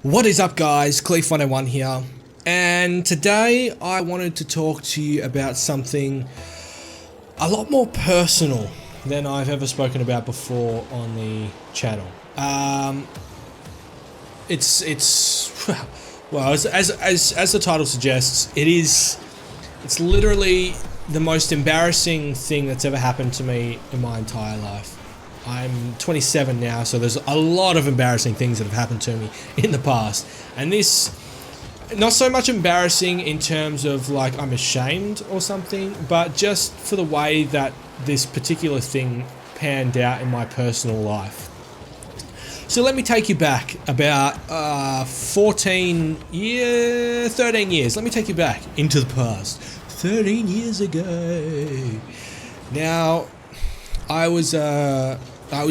What is up, guys? Clief 101 here, and today I wanted to talk to you about something a lot more personal than I've ever spoken about before on the channel. It's well, as the title suggests, it's literally the most embarrassing thing that's ever happened to me in my entire life. I'm 27 now, so there's a lot of embarrassing things that have happened to me in the past. And this, not so much embarrassing in terms of like I'm ashamed or something, but just for the way that this particular thing panned out in my personal life. So let me take you back about 13 years. Let me take you back into the past. 13 years ago. Now, I was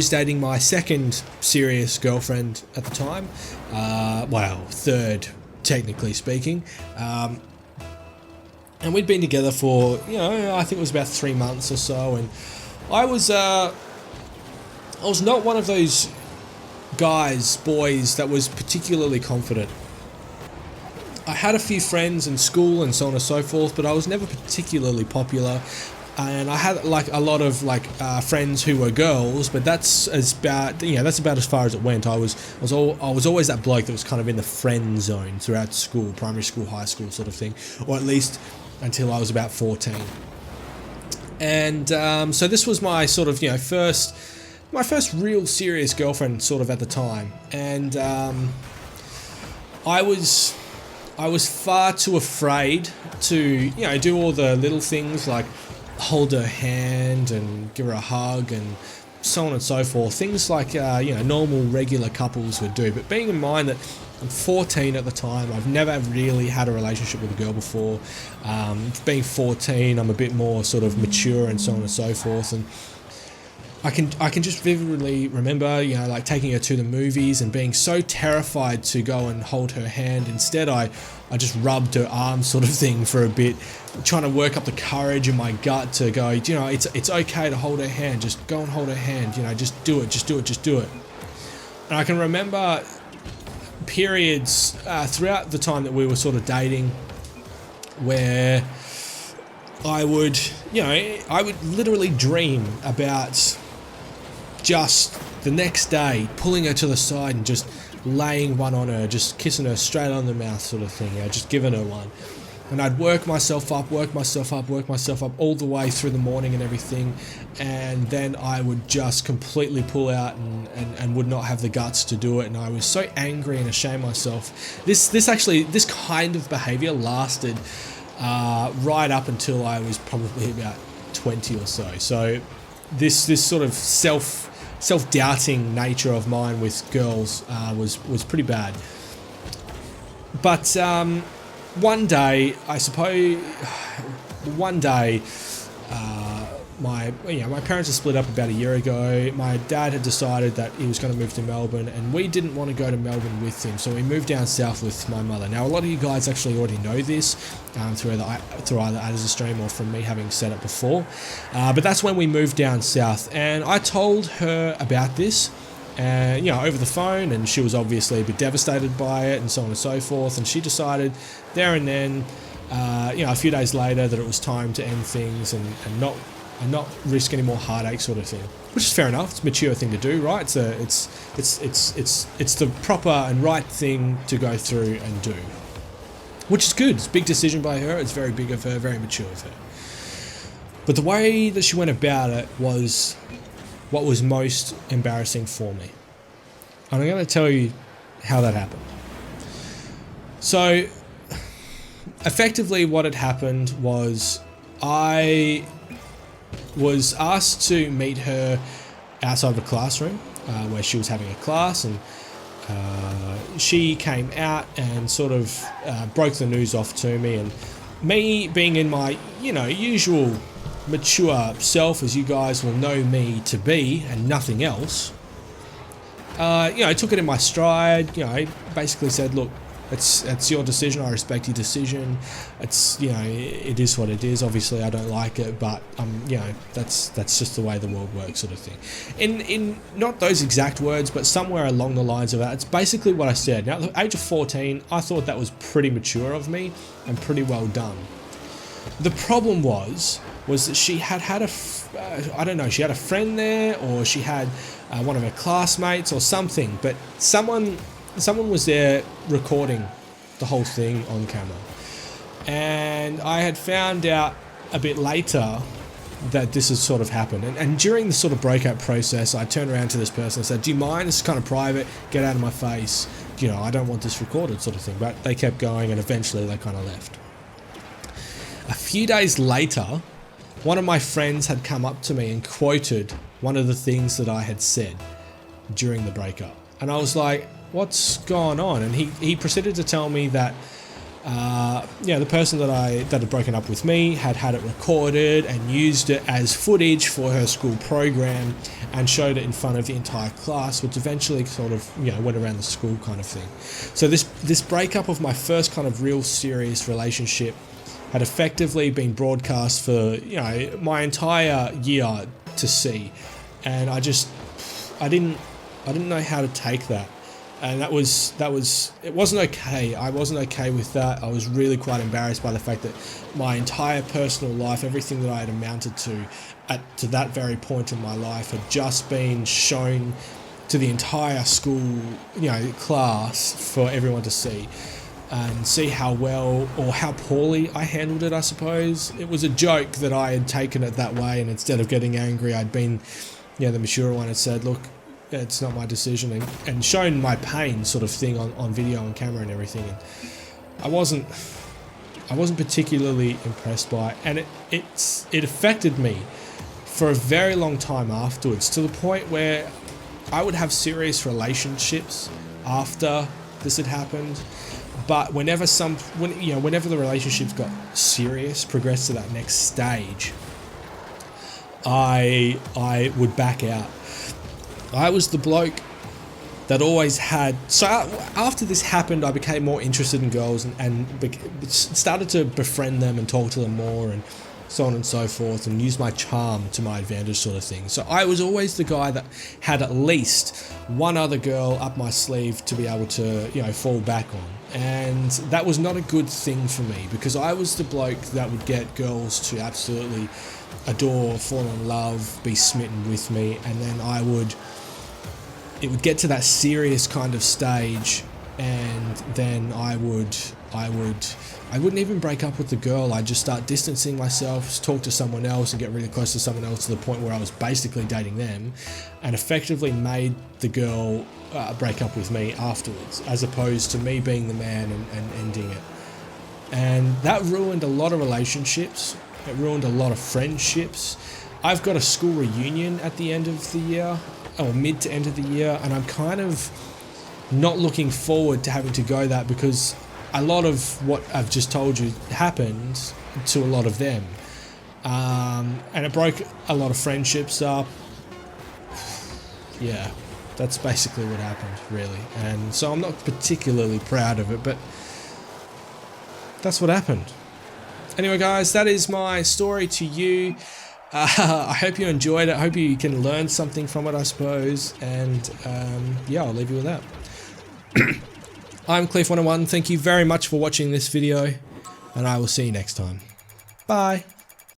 dating my second serious girlfriend at the time. Well, third, technically speaking. And we'd been together for, I think it was about 3 months or so. And I was not one of those boys that was particularly confident. I had a few friends in school and so on and so forth, but I was never particularly popular. And I had like a lot of friends who were girls, but that's about as far as it went. I was always that bloke that was kind of in the friend zone throughout school, primary school, high school sort of thing, or at least until I was about 14. And so this was my sort of my first real serious girlfriend sort of at the time, and I was far too afraid to do all the little things like hold her hand and give her a hug and so on and so forth. Things like normal regular couples would do. But being in mind that I'm 14 at the time, I've never really had a relationship with a girl before. Being 14, I'm a bit more sort of mature and so on and so forth. And I can just vividly remember, like taking her to the movies and being so terrified to go and hold her hand. Instead, I just rubbed her arm sort of thing for a bit, trying to work up the courage in my gut to go, it's okay to hold her hand. Just go and hold her hand. Just do it. And I can remember periods throughout the time that we were sort of dating where I would literally dream about just the next day pulling her to the side and just laying one on her, just kissing her straight on the mouth sort of thing, just giving her one. And I'd work myself up all the way through the morning and everything, and then I would just completely pull out and would not have the guts to do it. And I was so angry and ashamed of myself. This kind of behavior lasted right up until I was probably about 20 or so. So this sort of self-doubting nature of mine with girls was pretty bad. But one day, my parents had split up about a year ago. My dad had decided that he was going to move to Melbourne, and we didn't want to go to Melbourne with him, so we moved down south with my mother. Now, a lot of you guys actually already know this through either as a stream or from me having said it before, but that's when we moved down south, and I told her about this over the phone, and she was obviously a bit devastated by it and so on and so forth, and she decided there and then, a few days later, that it was time to end things and not risk any more heartache sort of thing, which is fair enough. It's a mature thing to do, right? It's the proper and right thing to go through and do, which is good. It's a big decision by her. It's very big of her, very mature of her. But the way that she went about it was what was most embarrassing for me. And I'm going to tell you how that happened. So, effectively what had happened was I was asked to meet her outside of a classroom where she was having a class, and she came out and sort of broke the news off to me, and me being in my usual mature self, as you guys will know me to be and nothing else, I took it in my stride. Basically said, look, It's your decision. I respect your decision. It's, you know, it is what it is. Obviously, I don't like it, but you know, that's just the way the world works, sort of thing. In not those exact words, but somewhere along the lines of that, it's basically what I said. Now, at the age of 14, I thought that was pretty mature of me and pretty well done. The problem was that she had I don't know, she had a friend there, or she had one of her classmates or something, but someone was there recording the whole thing on camera. And I had found out a bit later that this has sort of happened. And during the sort of breakup process, I turned around to this person and said, do you mind? This is kind of private. Get out of my face. You know, I don't want this recorded, sort of thing. But they kept going, and eventually they kind of left. A few days later, one of my friends had come up to me and quoted one of the things that I had said during the breakup. And I was like, what's going on? And he proceeded to tell me that the person that had broken up with me had it recorded and used it as footage for her school program and showed it in front of the entire class, which eventually sort of, you know, went around the school kind of thing. So this breakup of my first kind of real serious relationship had effectively been broadcast for, you know, my entire year to see, and I didn't know how to take that. And it wasn't okay. I wasn't okay with that. I was really quite embarrassed by the fact that my entire personal life, everything that I had amounted to that very point in my life, had just been shown to the entire school, you know, class for everyone to see. And see how well or how poorly I handled it, I suppose. It was a joke that I had taken it that way, and instead of getting angry, I'd been, you know, the mature one and said, look, it's not my decision, and shown my pain, sort of thing, on video and camera and everything. And I wasn't particularly impressed by it, and it affected me for a very long time afterwards, to the point where I would have serious relationships after this had happened. But whenever the relationships got serious, progressed to that next stage, I would back out. I was the bloke that always had... So after this happened, I became more interested in girls and started to befriend them and talk to them more and so on and so forth, and use my charm to my advantage, sort of thing. So I was always the guy that had at least one other girl up my sleeve to be able to, you know, fall back on. And that was not a good thing for me, because I was the bloke that would get girls to absolutely adore, fall in love, be smitten with me, and then it would get to that serious kind of stage, and then I wouldn't even break up with the girl. I'd just start distancing myself, talk to someone else, and get really close to someone else, to the point where I was basically dating them, and effectively made the girl break up with me afterwards, as opposed to me being the man and ending it. And that ruined a lot of relationships. It ruined a lot of friendships. I've got a school reunion at the end of the year, or mid to end of the year, and I'm kind of not looking forward to having to go that, because a lot of what I've just told you happened to a lot of them. And it broke a lot of friendships up. Yeah, that's basically what happened, really. And so I'm not particularly proud of it, but that's what happened. Anyway, guys, that is my story to you. I hope you enjoyed it. I hope you can learn something from it, I suppose. And yeah, I'll leave you with that. I'm Clief101. Thank you very much for watching this video, and I will see you next time. Bye.